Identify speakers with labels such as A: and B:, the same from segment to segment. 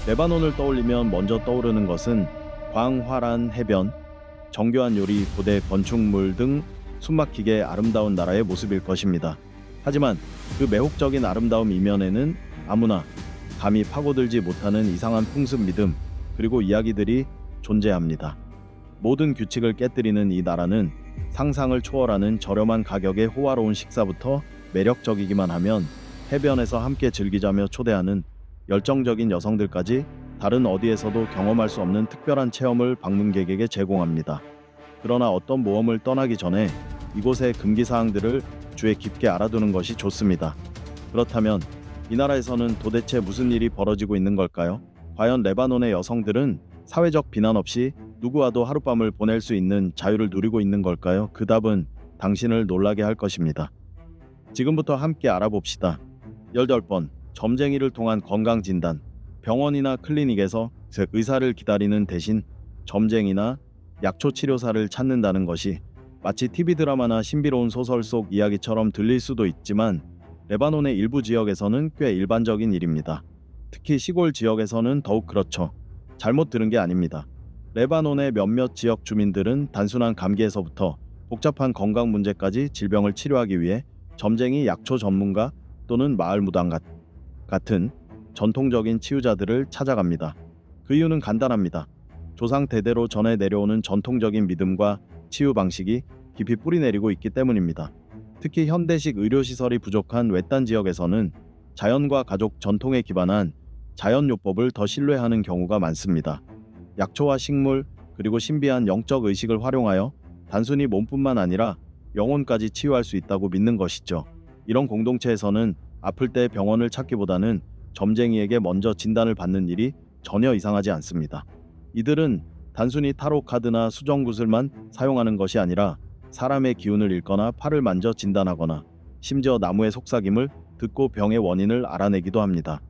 A: 레바논을 떠올리면 먼저 떠오르는 것은 광활한 해변, 정교한 요리, 고대 건축물 등 숨막히게 아름다운 나라의 모습일 것입니다. 하지만 그 매혹적인 아름다움 이면에는 아무나 감히 파고들지 못하는 이상한 풍습 믿음, 그리고 이야기들이 존재합니다. 모든 규칙을 깨뜨리는 이 나라는 상상을 초월하는 저렴한 가격의 호화로운 식사부터 매력적이기만 하면 해변에서 함께 즐기자며 초대하는 열정적인 여성들까지 다른 어디에서도 경험할 수 없는 특별한 체험을 방문객에게 제공합니다. 그러나 어떤 모험을 떠나기 전에 이곳의 금기사항들을 주의 깊게 알아두는 것이 좋습니다. 그렇다면 이 나라에서는 도대체 무슨 일이 벌어지고 있는 걸까요? 과연 레바논의 여성들은 사회적 비난 없이 누구와도 하룻밤을 보낼 수 있는 자유를 누리고 있는 걸까요? 그 답은 당신을 놀라게 할 것입니다. 지금부터 함께 알아봅시다. 18번 점쟁이를 통한 건강진단. 병원이나 클리닉에서 의사를 기다리는 대신 점쟁이나 약초치료사를 찾는다는 것이 마치 TV 드라마나 신비로운 소설 속 이야기처럼 들릴 수도 있지만 레바논의 일부 지역에서는 꽤 일반적인 일입니다. 특히 시골 지역에서는 더욱 그렇죠. 잘못 들은 게 아닙니다. 레바논의 몇몇 지역 주민들은 단순한 감기에서부터 복잡한 건강 문제까지 질병을 치료하기 위해 점쟁이, 약초 전문가 또는 마을 무당 같은 전통적인 치유자들을 찾아갑니다. 그 이유는 간단합니다. 조상 대대로 전해 내려오는 전통적인 믿음과 치유 방식이 깊이 뿌리내리고 있기 때문입니다. 특히 현대식 의료시설이 부족한 외딴 지역에서는 자연과 가족 전통에 기반한 자연요법을 더 신뢰하는 경우가 많습니다. 약초와 식물, 그리고 신비한 영적 의식을 활용하여 단순히 몸뿐만 아니라 영혼까지 치유할 수 있다고 믿는 것이죠. 이런 공동체에서는 아플 때 병원을 찾기보다는 점쟁이에게 먼저 진단을 받는 일이 전혀 이상하지 않습니다. 이들은 단순히 타로 카드나 수정 구슬만 사용하는 것이 아니라 사람의 기운을 읽거나 팔을 만져 진단하거나 심지어 나무의 속삭임을 듣고 병의 원인을 알아내기도 합니다.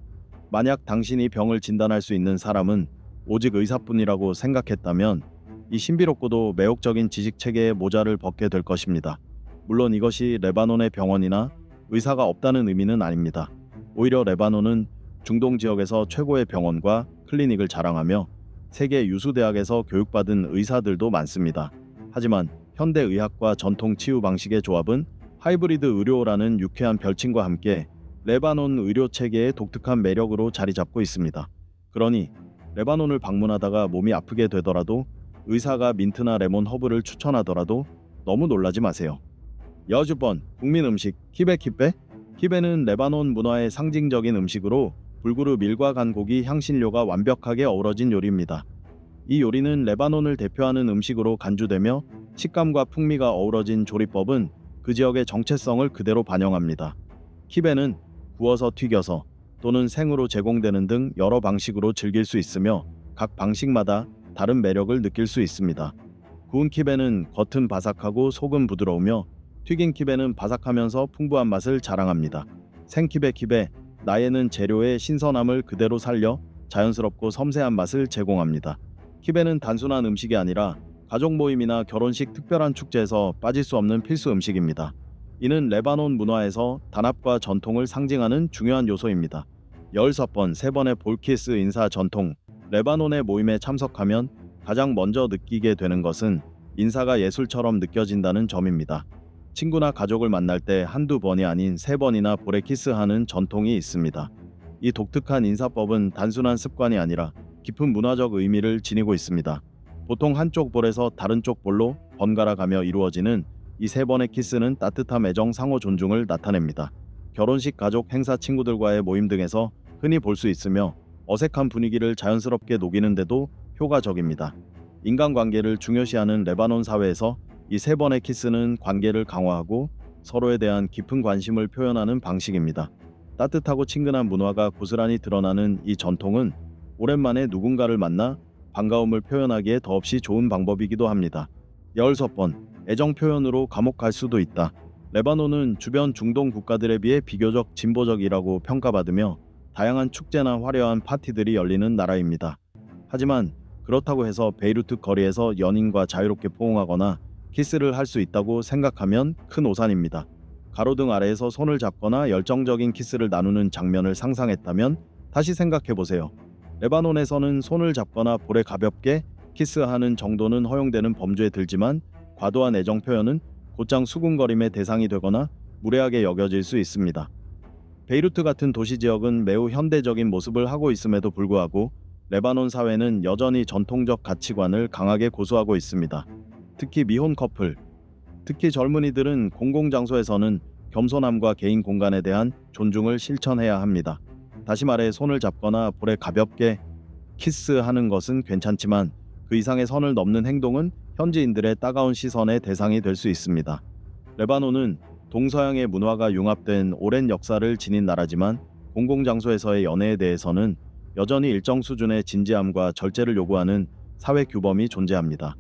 A: 만약 당신이 병을 진단할 수 있는 사람은 오직 의사뿐이라고 생각했다면 이 신비롭고도 매혹적인 지식 체계의 모자를 벗게 될 것입니다. 물론 이것이 레바논의 병원이나 의사가 없다는 의미는 아닙니다. 오히려 레바논은 중동 지역에서 최고의 병원과 클리닉을 자랑하며 세계 유수 대학에서 교육받은 의사들도 많습니다. 하지만 현대의학과 전통 치유 방식의 조합은 하이브리드 의료라는 유쾌한 별칭과 함께 레바논 의료 체계의 독특한 매력으로 자리 잡고 있습니다. 그러니 레바논을 방문하다가 몸이 아프게 되더라도 의사가 민트나 레몬 허브를 추천하더라도 너무 놀라지 마세요. 19번 국민 음식 키베. 키베는 레바논 문화의 상징적인 음식으로 불구르 밀과 간 고기 향신료가 완벽하게 어우러진 요리입니다. 이 요리는 레바논을 대표하는 음식으로 간주되며 식감과 풍미가 어우러진 조리법은 그 지역의 정체성을 그대로 반영합니다. 키베는 구워서 튀겨서 또는 생으로 제공되는 등 여러 방식으로 즐길 수 있으며 각 방식마다 다른 매력을 느낄 수 있습니다. 구운 키베는 겉은 바삭하고 속은 부드러우며 튀긴 키베는 바삭하면서 풍부한 맛을 자랑합니다. 생키베 나에는 재료의 신선함을 그대로 살려 자연스럽고 섬세한 맛을 제공합니다. 키베는 단순한 음식이 아니라 가족 모임이나 결혼식 특별한 축제에서 빠질 수 없는 필수 음식입니다. 이는 레바논 문화에서 단합과 전통을 상징하는 중요한 요소입니다. 16번 세 번의 볼키스 인사 전통. 레바논의 모임에 참석하면 가장 먼저 느끼게 되는 것은 인사가 예술처럼 느껴진다는 점입니다. 친구나 가족을 만날 때 한두 번이 아닌 3번이나 볼에 키스하는 전통이 있습니다. 이 독특한 인사법은 단순한 습관이 아니라 깊은 문화적 의미를 지니고 있습니다. 보통 한쪽 볼에서 다른 쪽 볼로 번갈아 가며 이루어지는 이 3번의 키스는 따뜻함, 애정, 상호 존중을 나타냅니다. 결혼식, 가족, 행사, 친구들과의 모임 등에서 흔히 볼 수 있으며 어색한 분위기를 자연스럽게 녹이는데도 효과적입니다. 인간관계를 중요시하는 레바논 사회에서 이 3번의 키스는 관계를 강화하고 서로에 대한 깊은 관심을 표현하는 방식입니다. 따뜻하고 친근한 문화가 고스란히 드러나는 이 전통은 오랜만에 누군가를 만나 반가움을 표현하기에 더없이 좋은 방법이기도 합니다. 16번 애정 표현으로 감옥 갈 수도 있다. 레바논은 주변 중동 국가들에 비해 비교적 진보적이라고 평가받으며 다양한 축제나 화려한 파티들이 열리는 나라입니다. 하지만 그렇다고 해서 베이루트 거리에서 연인과 자유롭게 포옹하거나 키스를 할 수 있다고 생각하면 큰 오산입니다. 가로등 아래에서 손을 잡거나 열정적인 키스를 나누는 장면을 상상했다면 다시 생각해보세요. 레바논에서는 손을 잡거나 볼에 가볍게 키스하는 정도는 허용되는 범주에 들지만 과도한 애정 표현은 곧장 수군거림의 대상이 되거나 무례하게 여겨질 수 있습니다. 베이루트 같은 도시 지역은 매우 현대적인 모습을 하고 있음에도 불구하고 레바논 사회는 여전히 전통적 가치관을 강하게 고수하고 있습니다. 특히 미혼 커플, 특히 젊은이들은 공공장소에서는 겸손함과 개인 공간에 대한 존중을 실천해야 합니다. 다시 말해 손을 잡거나 볼에 가볍게 키스하는 것은 괜찮지만 그 이상의 선을 넘는 행동은 현지인들의 따가운 시선의 대상이 될 수 있습니다. 레바논은 동서양의 문화가 융합된 오랜 역사를 지닌 나라지만 공공장소에서의 연애에 대해서는 여전히 일정 수준의 진지함과 절제를 요구하는 사회 규범이 존재합니다.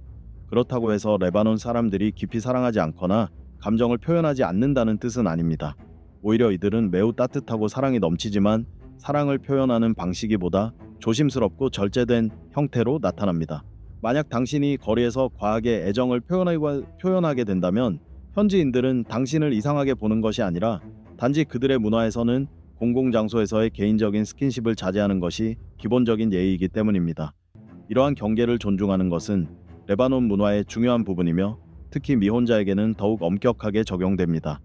A: 그렇다고 해서 레바논 사람들이 깊이 사랑하지 않거나 감정을 표현하지 않는다는 뜻은 아닙니다. 오히려 이들은 매우 따뜻하고 사랑이 넘치지만 사랑을 표현하는 방식이보다 조심스럽고 절제된 형태로 나타납니다. 만약 당신이 거리에서 과하게 애정을 표현하게 된다면 현지인들은 당신을 이상하게 보는 것이 아니라 단지 그들의 문화에서는 공공장소에서의 개인적인 스킨십을 자제하는 것이 기본적인 예의이기 때문입니다. 이러한 경계를 존중하는 것은 레바논 문화의 중요한 부분이며 특히 미혼자에게는 더욱 엄격하게 적용됩니다.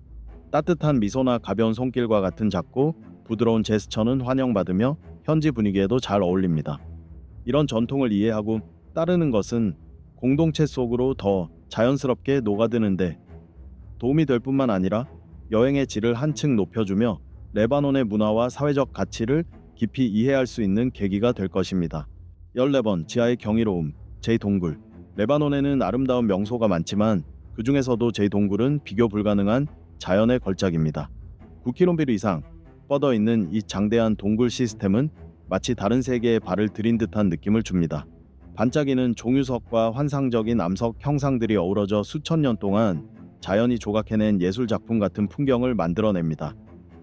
A: 따뜻한 미소나 가벼운 손길과 같은 작고 부드러운 제스처는 환영받으며 현지 분위기에도 잘 어울립니다. 이런 전통을 이해하고 따르는 것은 공동체 속으로 더 자연스럽게 녹아드는데 도움이 될 뿐만 아니라 여행의 질을 한층 높여주며 레바논의 문화와 사회적 가치를 깊이 이해할 수 있는 계기가 될 것입니다. 14번 지하의 경이로움, 제이동굴. 레바논에는 아름다운 명소가 많지만 그 중에서도 제이동굴은 비교 불가능한 자연의 걸작입니다. 9km 이상 뻗어 있는 이 장대한 동굴 시스템은 마치 다른 세계에 발을 들인 듯한 느낌을 줍니다. 반짝이는 종유석과 환상적인 암석 형상들이 어우러져 수천 년 동안 자연이 조각해낸 예술 작품 같은 풍경을 만들어냅니다.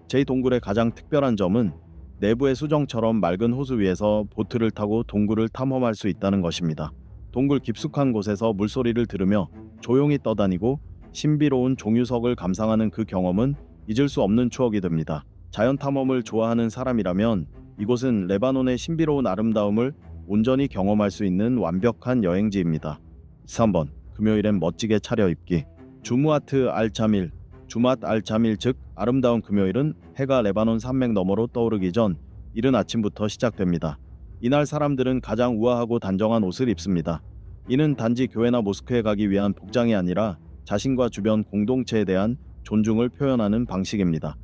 A: 제이동굴의 가장 특별한 점은 내부의 수정처럼 맑은 호수 위에서 보트를 타고 동굴을 탐험할 수 있다는 것입니다. 동굴 깊숙한 곳에서 물소리를 들으며 조용히 떠다니고 신비로운 종유석을 감상하는 그 경험은 잊을 수 없는 추억이 됩니다. 자연 탐험을 좋아하는 사람이라면 이곳은 레바논의 신비로운 아름다움을 온전히 경험할 수 있는 완벽한 여행지입니다. 3번 금요일엔 멋지게 차려입기. 주무아트 알자밀, 주맛 알자밀 즉 아름다운 금요일은 해가 레바논 산맥 너머로 떠오르기 전 이른 아침부터 시작됩니다. 이날 사람들은 가장 우아하고 단정한 옷을 입습니다. 이는 단지 교회나 모스크에 가기 위한 복장이 아니라 자신과 주변 공동체에 대한 존중을 표현하는 방식입니다.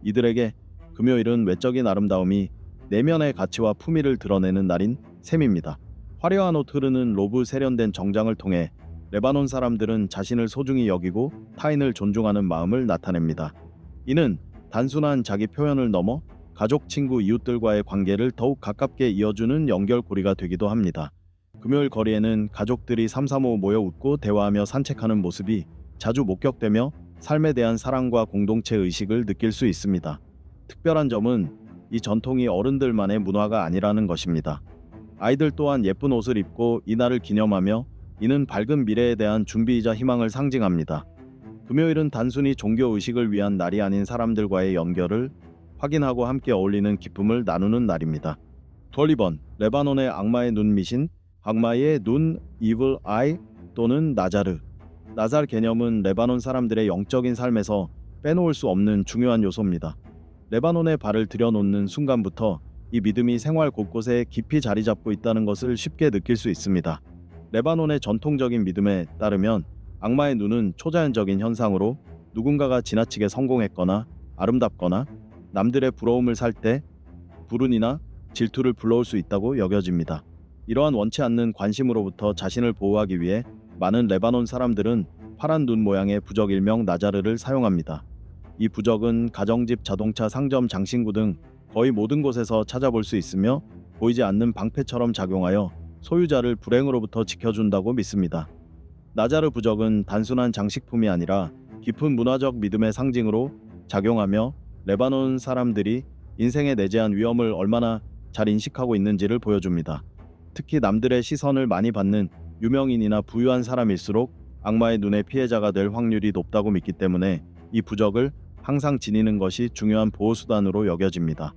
A: 이들에게 금요일은 외적인 아름다움이 내면의 가치와 품위를 드러내는 날인 셈입니다. 화려한 옷 흐르는 로브 세련된 정장을 통해 레바논 사람들은 자신을 소중히 여기고 타인을 존중하는 마음을 나타냅니다. 이는 단순한 자기 표현을 넘어 가족, 친구, 이웃들과의 관계를 더욱 가깝게 이어주는 연결고리가 되기도 합니다. 금요일 거리에는 가족들이 삼삼오오 모여 웃고 대화하며 산책하는 모습이 자주 목격되며 삶에 대한 사랑과 공동체 의식을 느낄 수 있습니다. 특별한 점은 이 전통이 어른들만의 문화가 아니라는 것입니다. 아이들 또한 예쁜 옷을 입고 이날을 기념하며 이는 밝은 미래에 대한 준비이자 희망을 상징합니다. 금요일은 단순히 종교 의식을 위한 날이 아닌 사람들과의 연결을 확인하고 함께 어울리는 기쁨을 나누는 날입니다. 12번 레바논의 악마의 눈 미신, 악마의 눈 Evil Eye 또는 나자르. 나잘 개념은 레바논 사람들의 영적인 삶에서 빼놓을 수 없는 중요한 요소입니다. 레바논에 발을 들여놓는 순간부터 이 믿음이 생활 곳곳에 깊이 자리 잡고 있다는 것을 쉽게 느낄 수 있습니다. 레바논의 전통적인 믿음에 따르면 악마의 눈은 초자연적인 현상으로 누군가가 지나치게 성공했거나 아름답거나 남들의 부러움을 살 때 불운이나 질투를 불러올 수 있다고 여겨집니다. 이러한 원치 않는 관심으로부터 자신을 보호하기 위해 많은 레바논 사람들은 파란 눈 모양의 부적 일명 나자르를 사용합니다. 이 부적은 가정집, 자동차, 상점, 장신구 등 거의 모든 곳에서 찾아볼 수 있으며 보이지 않는 방패처럼 작용하여 소유자를 불행으로부터 지켜준다고 믿습니다. 나자르 부적은 단순한 장식품이 아니라 깊은 문화적 믿음의 상징으로 작용하며 레바논 사람들이 인생에 내재한 위험을 얼마나 잘 인식하고 있는지를 보여줍니다. 특히 남들의 시선을 많이 받는 유명인이나 부유한 사람일수록 악마의 눈의 피해자가 될 확률이 높다고 믿기 때문에 이 부적을 항상 지니는 것이 중요한 보호수단으로 여겨집니다.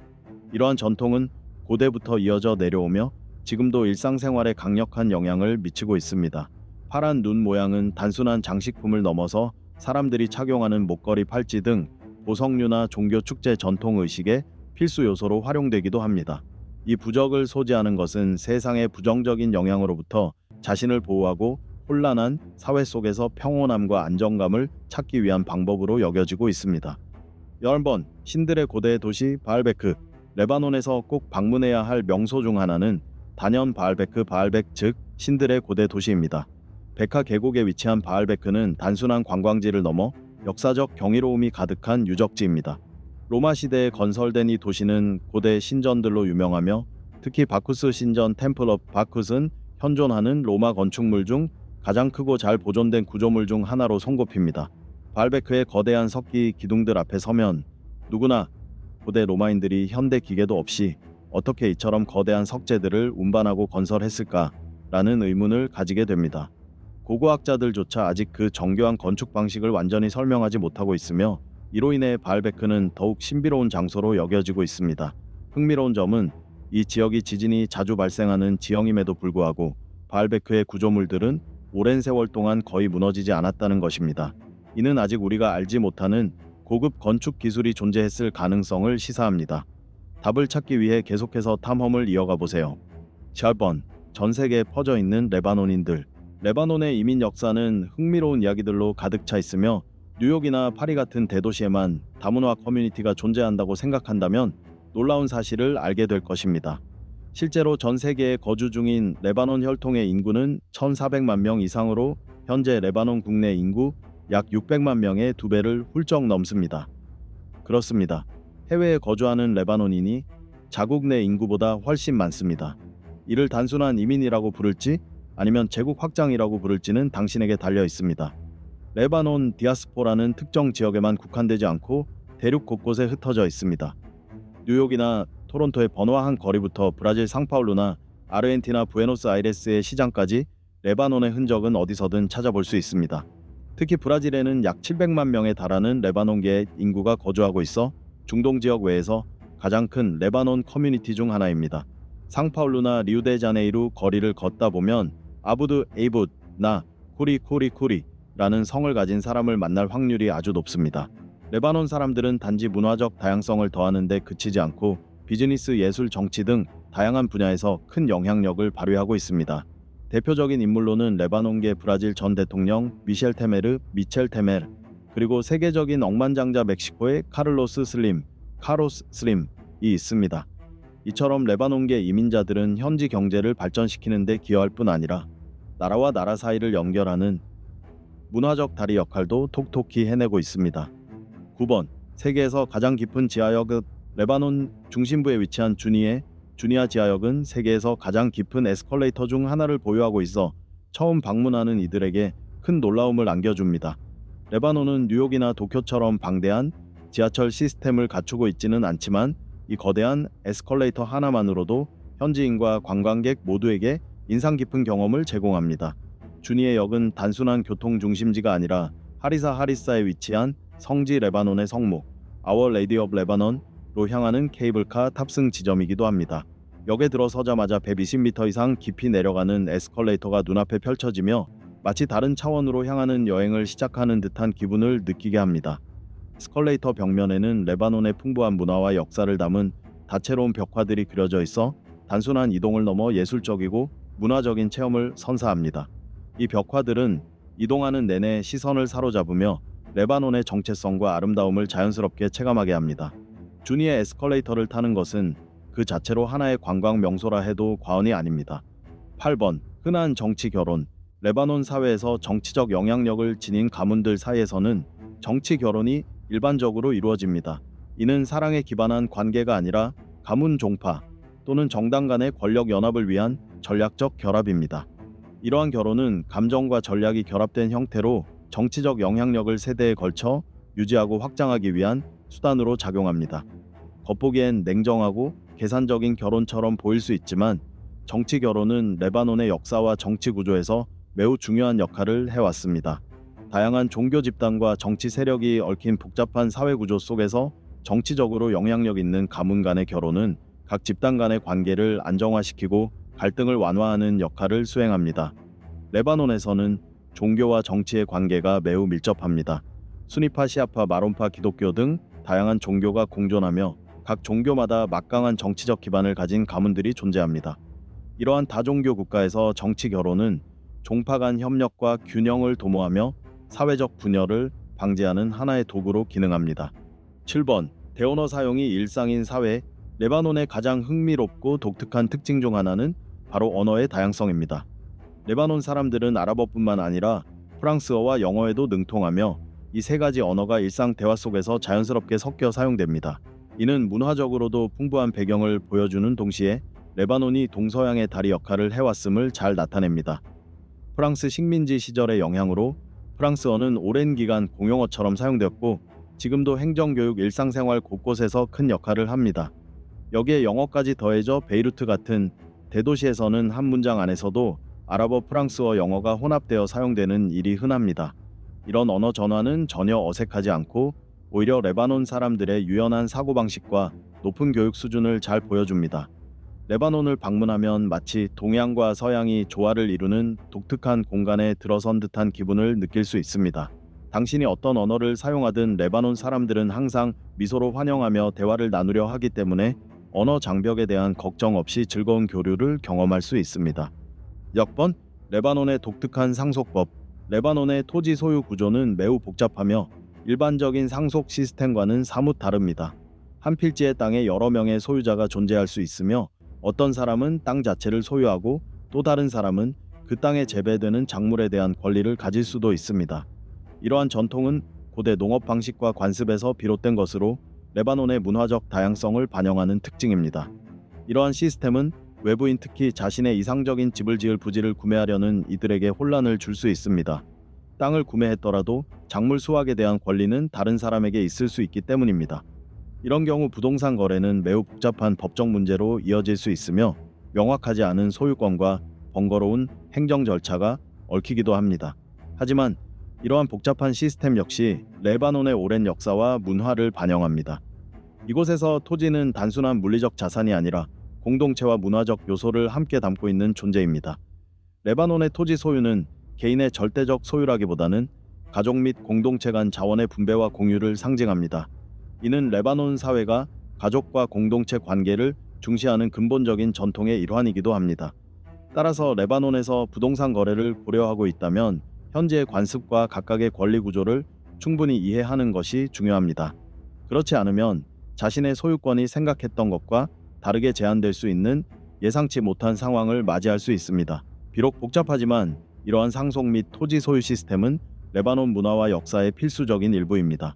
A: 이러한 전통은 고대부터 이어져 내려오며 지금도 일상생활에 강력한 영향을 미치고 있습니다. 파란 눈 모양은 단순한 장식품을 넘어서 사람들이 착용하는 목걸이, 팔찌 등 보석류나 종교 축제 전통 의식의 필수 요소로 활용되기도 합니다. 이 부적을 소지하는 것은 세상의 부정적인 영향으로부터 자신을 보호하고 혼란한 사회 속에서 평온함과 안정감을 찾기 위한 방법으로 여겨지고 있습니다. 10번 신들의 고대 도시 바알베크. 레바논에서 꼭 방문해야 할 명소 중 하나는 단연 바알베크 즉 신들의 고대 도시입니다. 베카 계곡에 위치한 바알베크는 단순한 관광지를 넘어 역사적 경이로움이 가득한 유적지입니다. 로마 시대에 건설된 이 도시는 고대 신전들로 유명하며 특히 바쿠스 신전 템플 오브 바쿠스는 현존하는 로마 건축물 중 가장 크고 잘 보존된 구조물 중 하나로 손꼽힙니다. 바알베크의 거대한 석기 기둥들 앞에 서면 누구나 고대 로마인들이 현대 기계도 없이 어떻게 이처럼 거대한 석재들을 운반하고 건설했을까라는 의문을 가지게 됩니다. 고고학자들조차 아직 그 정교한 건축 방식을 완전히 설명하지 못하고 있으며 이로 인해 바알베크는 더욱 신비로운 장소로 여겨지고 있습니다. 흥미로운 점은 이 지역이 지진이 자주 발생하는 지형임에도 불구하고 바알베크의 구조물들은 오랜 세월 동안 거의 무너지지 않았다는 것입니다. 이는 아직 우리가 알지 못하는 고급 건축 기술이 존재했을 가능성을 시사합니다. 답을 찾기 위해 계속해서 탐험을 이어가 보세요. 10번 전 세계에 퍼져 있는 레바논인들. 레바논의 이민 역사는 흥미로운 이야기들로 가득 차 있으며 뉴욕이나 파리 같은 대도시에만 다문화 커뮤니티가 존재한다고 생각한다면 놀라운 사실을 알게 될 것입니다. 실제로 전 세계에 거주 중인 레바논 혈통의 인구는 1,400만 명 이상으로 현재 레바논 국내 인구 약 600만 명의 2배를 훌쩍 넘습니다. 그렇습니다. 해외에 거주하는 레바논인이 자국 내 인구보다 훨씬 많습니다. 이를 단순한 이민이라고 부를지 아니면 제국 확장이라고 부를지는 당신에게 달려 있습니다. 레바논 디아스포라는 특정 지역에만 국한되지 않고 대륙 곳곳에 흩어져 있습니다. 뉴욕이나 토론토의 번화한 거리부터 브라질 상파울루나 아르헨티나 부에노스아이레스의 시장까지 레바논의 흔적은 어디서든 찾아볼 수 있습니다. 특히 브라질에는 약 700만 명에 달하는 레바논계의 인구가 거주하고 있어 중동 지역 외에서 가장 큰 레바논 커뮤니티 중 하나입니다. 상파울루나 리우데자네이루 거리를 걷다 보면 아부드 에이붓나 쿠리라는 성을 가진 사람을 만날 확률이 아주 높습니다. 레바논 사람들은 단지 문화적 다양성을 더하는 데 그치지 않고 비즈니스, 예술, 정치 등 다양한 분야에서 큰 영향력을 발휘하고 있습니다. 대표적인 인물로는 레바논계 브라질 전 대통령 미첼 테메르, 그리고 세계적인 억만장자 멕시코의 카로스 슬림이 있습니다. 이처럼 레바논계 이민자들은 현지 경제를 발전시키는 데 기여할 뿐 아니라 나라와 나라 사이를 연결하는 문화적 다리 역할도 톡톡히 해내고 있습니다. 9번 세계에서 가장 깊은 지하역. 레바논 중심부에 위치한 주니아 지하역은 세계에서 가장 깊은 에스컬레이터 중 하나를 보유하고 있어 처음 방문하는 이들에게 큰 놀라움을 안겨줍니다. 레바논은 뉴욕이나 도쿄처럼 방대한 지하철 시스템을 갖추고 있지는 않지만 이 거대한 에스컬레이터 하나만으로도 현지인과 관광객 모두에게 인상 깊은 경험을 제공합니다. 주니에 역은 단순한 교통 중심지가 아니라 하리사에 위치한 성지 레바논의 성목 아워 레이디 오브 레바논로 향하는 케이블카 탑승 지점이기도 합니다. 역에 들어서자마자 120m 이상 깊이 내려가는 에스컬레이터가 눈앞에 펼쳐지며 마치 다른 차원으로 향하는 여행을 시작하는 듯한 기분을 느끼게 합니다. 에스컬레이터 벽면에는 레바논의 풍부한 문화와 역사를 담은 다채로운 벽화들이 그려져 있어 단순한 이동을 넘어 예술적이고 문화적인 체험을 선사합니다. 이 벽화들은 이동하는 내내 시선을 사로잡으며 레바논의 정체성과 아름다움을 자연스럽게 체감하게 합니다. 주니의 에스컬레이터를 타는 것은 그 자체로 하나의 관광 명소라 해도 과언이 아닙니다. 8번 흔한 정치 결혼. 레바논 사회에서 정치적 영향력을 지닌 가문들 사이에서는 정치 결혼이 일반적으로 이루어집니다. 이는 사랑에 기반한 관계가 아니라 가문 종파 또는 정당 간의 권력 연합을 위한 전략적 결합입니다. 이러한 결혼은 감정과 전략이 결합된 형태로 정치적 영향력을 세대에 걸쳐 유지하고 확장하기 위한 수단으로 작용합니다. 겉보기엔 냉정하고 계산적인 결혼처럼 보일 수 있지만 정치 결혼은 레바논의 역사와 정치 구조에서 매우 중요한 역할을 해왔습니다. 다양한 종교 집단과 정치 세력이 얽힌 복잡한 사회 구조 속에서 정치적으로 영향력 있는 가문 간의 결혼은 각 집단 간의 관계를 안정화시키고 갈등을 완화하는 역할을 수행합니다. 레바논에서는 종교와 정치의 관계가 매우 밀접합니다. 수니파, 시아파, 마론파, 기독교 등 다양한 종교가 공존하며 각 종교마다 막강한 정치적 기반을 가진 가문들이 존재합니다. 이러한 다종교 국가에서 정치 결혼은 종파 간 협력과 균형을 도모하며 사회적 분열을 방지하는 하나의 도구로 기능합니다. 7번. 대언어 사용이 일상인 사회. 레바논의 가장 흥미롭고 독특한 특징 중 하나는 바로 언어의 다양성입니다. 레바논 사람들은 아랍어뿐만 아니라 프랑스어와 영어에도 능통하며 이 세 가지 언어가 일상 대화 속에서 자연스럽게 섞여 사용됩니다. 이는 문화적으로도 풍부한 배경을 보여주는 동시에 레바논이 동서양의 다리 역할을 해왔음을 잘 나타냅니다. 프랑스 식민지 시절의 영향으로 프랑스어는 오랜 기간 공용어처럼 사용되었고 지금도 행정교육, 일상생활 곳곳에서 큰 역할을 합니다. 여기에 영어까지 더해져 베이루트 같은 대도시에서는 한 문장 안에서도 아랍어, 프랑스어, 영어가 혼합되어 사용되는 일이 흔합니다. 이런 언어 전환은 전혀 어색하지 않고 오히려 레바논 사람들의 유연한 사고방식과 높은 교육 수준을 잘 보여줍니다. 레바논을 방문하면 마치 동양과 서양이 조화를 이루는 독특한 공간에 들어선 듯한 기분을 느낄 수 있습니다. 당신이 어떤 언어를 사용하든 레바논 사람들은 항상 미소로 환영하며 대화를 나누려 하기 때문에 언어 장벽에 대한 걱정 없이 즐거운 교류를 경험할 수 있습니다. 역번. 레바논의 독특한 상속법. 레바논의 토지 소유 구조는 매우 복잡하며 일반적인 상속 시스템과는 사뭇 다릅니다. 한 필지의 땅에 여러 명의 소유자가 존재할 수 있으며 어떤 사람은 땅 자체를 소유하고 또 다른 사람은 그 땅에 재배되는 작물에 대한 권리를 가질 수도 있습니다. 이러한 전통은 고대 농업 방식과 관습에서 비롯된 것으로 레바논의 문화적 다양성을 반영하는 특징입니다. 이러한 시스템은 외부인, 특히 자신의 이상적인 집을 지을 부지를 구매하려는 이들에게 혼란을 줄 수 있습니다. 땅을 구매했더라도 작물 수확에 대한 권리는 다른 사람에게 있을 수 있기 때문입니다. 이런 경우 부동산 거래는 매우 복잡한 법적 문제로 이어질 수 있으며 명확하지 않은 소유권과 번거로운 행정 절차가 얽히기도 합니다. 하지만 이러한 복잡한 시스템 역시 레바논의 오랜 역사와 문화를 반영합니다. 이곳에서 토지는 단순한 물리적 자산이 아니라 공동체와 문화적 요소를 함께 담고 있는 존재입니다. 레바논의 토지 소유는 개인의 절대적 소유라기보다는 가족 및 공동체 간 자원의 분배와 공유를 상징합니다. 이는 레바논 사회가 가족과 공동체 관계를 중시하는 근본적인 전통의 일환이기도 합니다. 따라서 레바논에서 부동산 거래를 고려하고 있다면 현재의 관습과 각각의 권리 구조를 충분히 이해하는 것이 중요합니다. 그렇지 않으면 자신의 소유권이 생각했던 것과 다르게 제한될 수 있는 예상치 못한 상황을 맞이할 수 있습니다. 비록 복잡하지만 이러한 상속 및 토지 소유 시스템은 레바논 문화와 역사의 필수적인 일부입니다.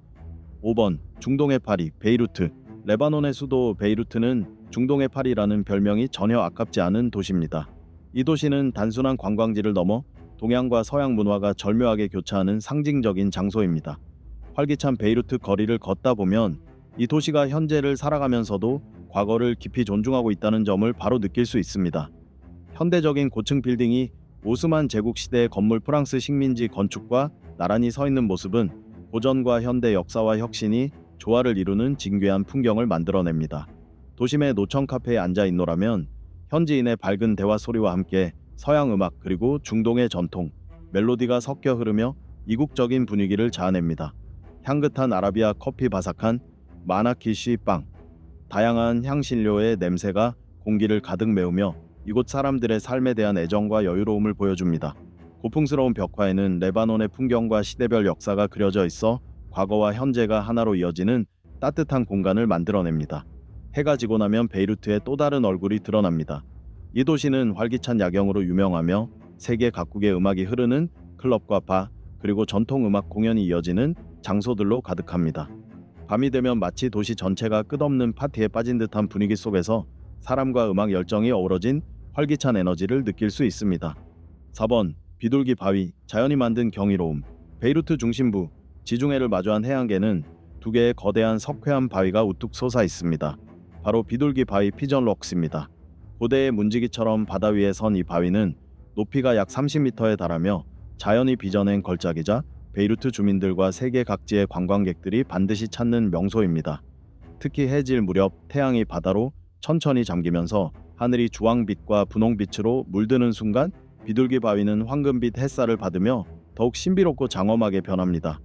A: 5번. 중동의 파리, 베이루트. 레바논의 수도 베이루트는 중동의 파리라는 별명이 전혀 아깝지 않은 도시입니다. 이 도시는 단순한 관광지를 넘어 동양과 서양 문화가 절묘하게 교차하는 상징적인 장소입니다. 활기찬 베이루트 거리를 걷다 보면 이 도시가 현재를 살아가면서도 과거를 깊이 존중하고 있다는 점을 바로 느낄 수 있습니다. 현대적인 고층 빌딩이 오스만 제국 시대의 건물, 프랑스 식민지 건축과 나란히 서 있는 모습은 고전과 현대, 역사와 혁신이 조화를 이루는 진귀한 풍경을 만들어냅니다. 도심의 노천 카페에 앉아 있노라면 현지인의 밝은 대화 소리와 함께 서양 음악 그리고 중동의 전통, 멜로디가 섞여 흐르며 이국적인 분위기를 자아냅니다. 향긋한 아라비아 커피, 바삭한 마나키시 빵, 다양한 향신료의 냄새가 공기를 가득 메우며 이곳 사람들의 삶에 대한 애정과 여유로움을 보여줍니다. 고풍스러운 벽화에는 레바논의 풍경과 시대별 역사가 그려져 있어 과거와 현재가 하나로 이어지는 따뜻한 공간을 만들어냅니다. 해가 지고 나면 베이루트의 또 다른 얼굴이 드러납니다. 이 도시는 활기찬 야경으로 유명하며 세계 각국의 음악이 흐르는 클럽과 바, 그리고 전통 음악 공연이 이어지는 장소들로 가득합니다. 밤이 되면 마치 도시 전체가 끝없는 파티에 빠진 듯한 분위기 속에서 사람과 음악 열정이 어우러진 활기찬 에너지를 느낄 수 있습니다. 4번. 비둘기 바위, 자연이 만든 경이로움. 베이루트 중심부, 지중해를 마주한 해안계는 두 개의 거대한 석회암 바위가 우뚝 솟아 있습니다. 바로 비둘기 바위, 피전 록스입니다. 고대의 문지기처럼 바다 위에 선 이 바위는 높이가 약 30m에 달하며 자연이 빚어낸 걸작이자 베이루트 주민들과 세계 각지의 관광객들이 반드시 찾는 명소입니다. 특히 해질 무렵 태양이 바다로 천천히 잠기면서 하늘이 주황빛과 분홍빛으로 물드는 순간 비둘기 바위는 황금빛 햇살을 받으며 더욱 신비롭고 장엄하게 변합니다.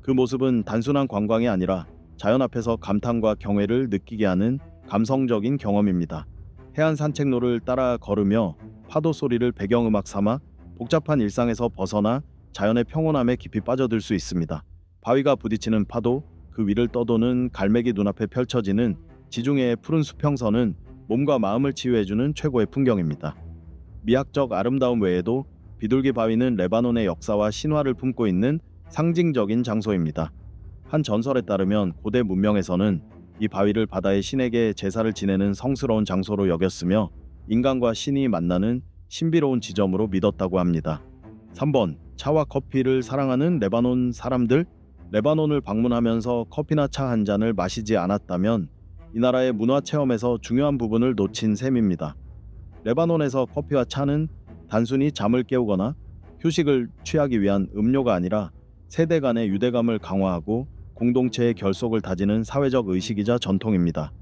A: 그 모습은 단순한 관광이 아니라 자연 앞에서 감탄과 경외를 느끼게 하는 감성적인 경험입니다. 해안 산책로를 따라 걸으며 파도 소리를 배경음악 삼아 복잡한 일상에서 벗어나 자연의 평온함에 깊이 빠져들 수 있습니다. 바위가 부딪히는 파도, 그 위를 떠도는 갈매기 눈앞에 펼쳐지는 지중해의 푸른 수평선은 몸과 마음을 치유해주는 최고의 풍경입니다. 미학적 아름다움 외에도 비둘기 바위는 레바논의 역사와 신화를 품고 있는 상징적인 장소입니다. 한 전설에 따르면 고대 문명에서는 이 바위를 바다의 신에게 제사를 지내는 성스러운 장소로 여겼으며 인간과 신이 만나는 신비로운 지점으로 믿었다고 합니다. 3번. 차와 커피를 사랑하는 레바논 사람들. 레바논을 방문하면서 커피나 차 한 잔을 마시지 않았다면 이 나라의 문화 체험에서 중요한 부분을 놓친 셈입니다. 레바논에서 커피와 차는 단순히 잠을 깨우거나 휴식을 취하기 위한 음료가 아니라 세대 간의 유대감을 강화하고 공동체의 결속을 다지는 사회적 의식이자 전통입니다.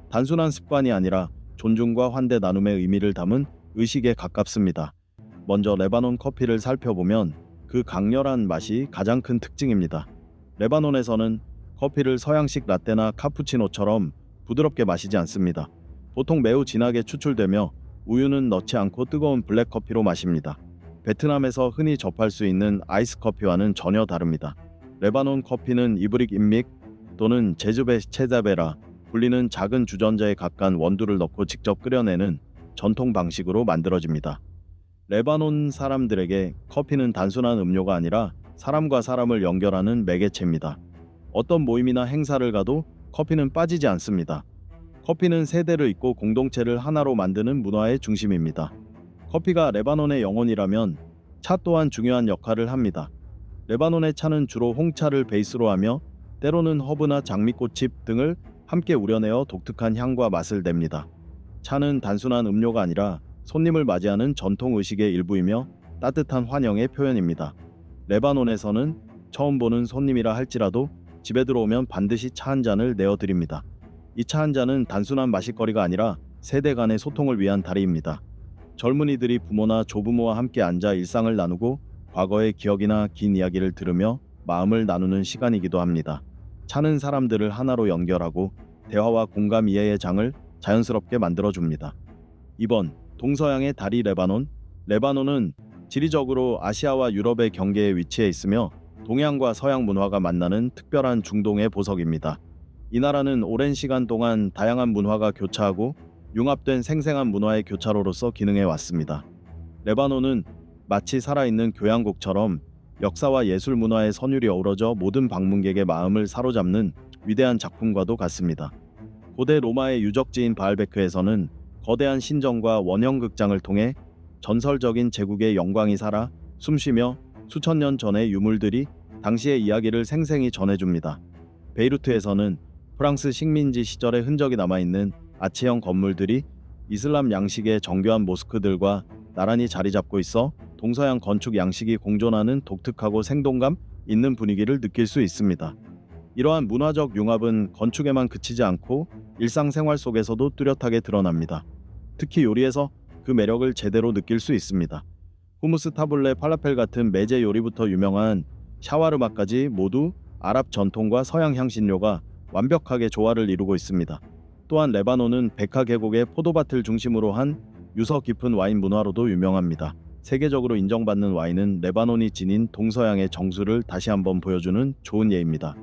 A: 단순한 습관이 아니라 존중과 환대 나눔의 의미를 담은 의식에 가깝습니다. 먼저 레바논 커피를 살펴보면 그 강렬한 맛이 가장 큰 특징입니다. 레바논에서는 커피를 서양식 라떼나 카푸치노처럼 부드럽게 마시지 않습니다. 보통 매우 진하게 추출되며 우유는 넣지 않고 뜨거운 블랙커피로 마십니다. 베트남에서 흔히 접할 수 있는 아이스 커피와는 전혀 다릅니다. 레바논 커피는 이브릭 인믹 또는 제즈베 체자베라 불리는 작은 주전자에 각간 원두를 넣고 직접 끓여내는 전통 방식으로 만들어집니다. 레바논 사람들에게 커피는 단순한 음료가 아니라 사람과 사람을 연결하는 매개체입니다. 어떤 모임이나 행사를 가도 커피는 빠지지 않습니다. 커피는 세대를 잇고 공동체를 하나로 만드는 문화의 중심입니다. 커피가 레바논의 영혼이라면 차 또한 중요한 역할을 합니다. 레바논의 차는 주로 홍차를 베이스로 하며 때로는 허브나 장미꽃잎 등을 함께 우려내어 독특한 향과 맛을 냅니다. 차는 단순한 음료가 아니라 손님을 맞이하는 전통 의식의 일부이며 따뜻한 환영의 표현입니다. 레바논에서는 처음 보는 손님이라 할지라도 집에 들어오면 반드시 차 한 잔을 내어드립니다. 이 차 한 잔은 단순한 마실거리가 아니라 세대 간의 소통을 위한 다리입니다. 젊은이들이 부모나 조부모와 함께 앉아 일상을 나누고 과거의 기억이나 긴 이야기를 들으며 마음을 나누는 시간이기도 합니다. 차는 사람들을 하나로 연결하고 대화와 공감 이해의 장을 자연스럽게 만들어줍니다. 2번. 동서양의 다리 레바논. 레바논은 지리적으로 아시아와 유럽의 경계에 위치해 있으며 동양과 서양 문화가 만나는 특별한 중동의 보석입니다. 이 나라는 오랜 시간 동안 다양한 문화가 교차하고 융합된 생생한 문화의 교차로로서 기능해 왔습니다. 레바논은 마치 살아있는 교향곡처럼 역사와 예술 문화의 선율이 어우러져 모든 방문객의 마음을 사로잡는 위대한 작품과도 같습니다. 고대 로마의 유적지인 바알베크에서는 거대한 신전과 원형 극장을 통해 전설적인 제국의 영광이 살아 숨쉬며 수천 년 전의 유물들이 당시의 이야기를 생생히 전해줍니다. 베이루트에서는 프랑스 식민지 시절의 흔적이 남아있는 아치형 건물들이 이슬람 양식의 정교한 모스크들과 나란히 자리 잡고 있어 동서양 건축 양식이 공존하는 독특하고 생동감 있는 분위기를 느낄 수 있습니다. 이러한 문화적 융합은 건축에만 그치지 않고 일상생활 속에서도 뚜렷하게 드러납니다. 특히 요리에서 그 매력을 제대로 느낄 수 있습니다. 후무스 타블레 팔라펠 같은 메제 요리부터 유명한 샤와르마까지 모두 아랍 전통과 서양 향신료가 완벽하게 조화를 이루고 있습니다. 또한 레바논은 베카 계곡의 포도밭을 중심으로 한 유서 깊은 와인 문화로도 유명합니다. 세계적으로 인정받는 와인은 레바논이 지닌 동서양의 정수를 다시 한번 보여주는 좋은 예입니다.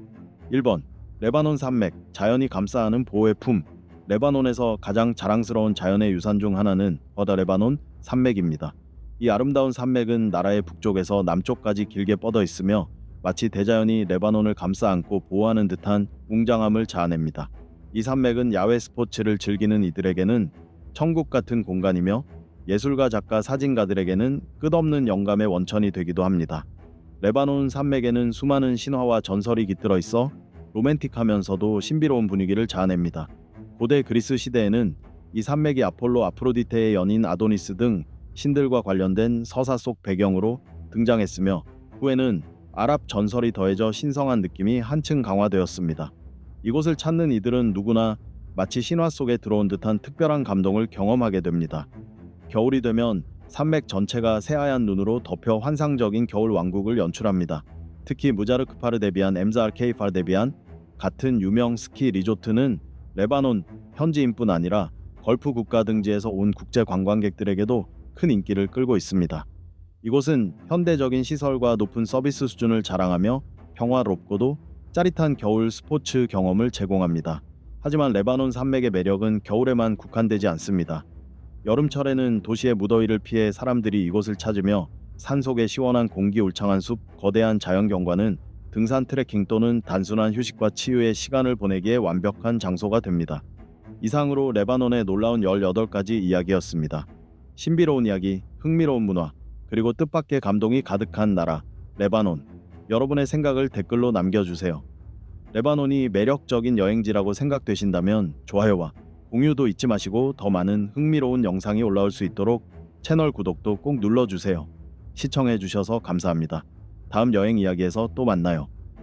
A: 1번. 레바논 산맥, 자연이 감싸안은 보호의 품. 레바논에서 가장 자랑스러운 자연의 유산 중 하나는 버다 레바논 산맥입니다. 이 아름다운 산맥은 나라의 북쪽에서 남쪽까지 길게 뻗어 있으며 마치 대자연이 레바논을 감싸 안고 보호하는 듯한 웅장함을 자아냅니다. 이 산맥은 야외 스포츠를 즐기는 이들에게는 천국 같은 공간이며 예술가, 작가, 사진가들에게는 끝없는 영감의 원천이 되기도 합니다. 레바논 산맥에는 수많은 신화와 전설이 깃들어 있어 로맨틱하면서도 신비로운 분위기를 자아냅니다. 고대 그리스 시대에는 이 산맥이 아폴로, 아프로디테의 연인 아도니스 등 신들과 관련된 서사 속 배경으로 등장했으며 후에는 아랍 전설이 더해져 신성한 느낌이 한층 강화되었습니다. 이곳을 찾는 이들은 누구나 마치 신화 속에 들어온 듯한 특별한 감동을 경험하게 됩니다. 겨울이 되면 산맥 전체가 새하얀 눈으로 덮여 환상적인 겨울 왕국을 연출합니다. 특히 무자르크파르 데비안, 엠자르케이파르 데비안 같은 유명 스키 리조트는 레바논 현지인뿐 아니라 걸프 국가 등지에서 온 국제 관광객들에게도 큰 인기를 끌고 있습니다. 이곳은 현대적인 시설과 높은 서비스 수준을 자랑하며 평화롭고도 짜릿한 겨울 스포츠 경험을 제공합니다. 하지만 레바논 산맥의 매력은 겨울에만 국한되지 않습니다. 여름철에는 도시의 무더위를 피해 사람들이 이곳을 찾으며 산속의 시원한 공기, 울창한 숲, 거대한 자연경관은 등산, 트레킹 또는 단순한 휴식과 치유의 시간을 보내기에 완벽한 장소가 됩니다. 이상으로 레바논의 놀라운 18가지 이야기였습니다. 신비로운 이야기, 흥미로운 문화, 그리고 뜻밖의 감동이 가득한 나라, 레바논. 여러분의 생각을 댓글로 남겨주세요. 레바논이 매력적인 여행지라고 생각되신다면 좋아요와 공유도 잊지 마시고 더 많은 흥미로운 영상이 올라올 수 있도록 채널 구독도 꼭 눌러주세요. 시청해주셔서 감사합니다. 다음 여행 이야기에서 또 만나요.